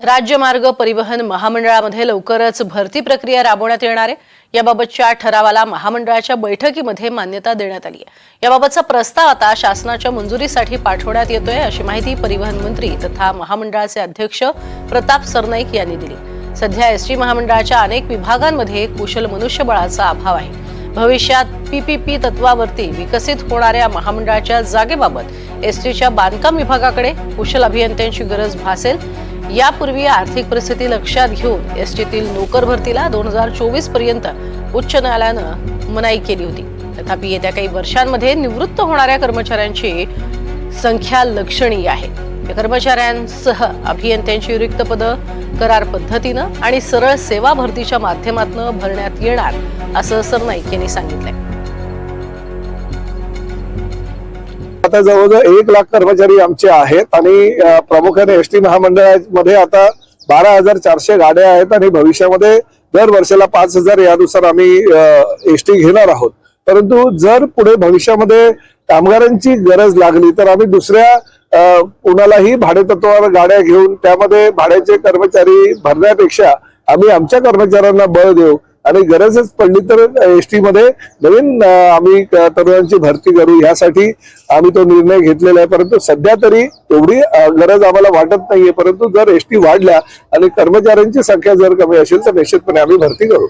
राज्य मार्ग परिवहन महामंडळामध्ये लवकरच भरती प्रक्रिया राबवण्यात येणार आहे। याबाबतच्या ठरावाला महामंडळाच्या बैठकीमध्ये मान्यता देण्यात आली आहे। याबाबतचा प्रस्ताव आता शासनाच्या मंजुरीसाठी पाठवण्यात येतोय, अशी माहिती परिवहन मंत्री तथा महामंडळाचे अध्यक्ष प्रताप सरनाईक यांनी दिली। सध्या एसटी महामंडळाच्या अनेक विभागांमध्ये कुशल मनुष्यबळाचा अभाव आहे। भविष्यात पीपीपी तत्वावरती विकसित होणाऱ्या महामंडळाच्या जागेबाबत एसटीच्या बांधकाम विभागाकडे कुशल अभियंत्यांची गरज भासेल। यापूर्वी आर्थिक परिस्थिती लक्षात घेऊन एसटीतील नोकर भरतीला 2024 पर्यंत उच्च न्यायालयानं मनाई केली होती। तथापि येत्या काही वर्षांमध्ये निवृत्त होणाऱ्या कर्मचाऱ्यांची संख्या लक्षणीय आहे। या कर्मचाऱ्यांसह अभियंत्यांची रिक्त पदं करार पद्धतीनं आणि सरळ सेवा भरतीच्या माध्यमातून भरण्यात येणार, असं सरनाईक यांनी सांगितलंय। आता जवळजवळ 1 लाख कर्मचारी आमचे आहेत आणि प्रामुख्याने एसटी महामंडळामध्ये आता 12,400 गाड्या आहेत आणि भविष्यामध्ये दर वर्षाला 5,000 यानुसार आम्ही एसटी घेणार आहोत। परंतु जर पुढे भविष्यामध्ये कामगारांची गरज लागली तर आम्ही दुसऱ्या कुणालाही भाडेतत्वावर गाड्या घेऊन त्यामध्ये भाड्याचे कर्मचारी भरण्यापेक्षा आम्ही आमच्या कर्मचाऱ्यांना बळ देऊ आणि गरजच पडली तर एसटी मध्ये नवीन आम्ही तरुणांची भरती करू, यासाठी आम्ही तो निर्णय घेतलेला आहे। परंतु सध्या तरी एवढी गरज आम्हाला वाटत नाहीये। परंतु जर एसटी वाढल्या आणि कर्मचाऱ्यांची संख्या जर कमी असेल तर निश्चितपणे आम्ही भरती करू।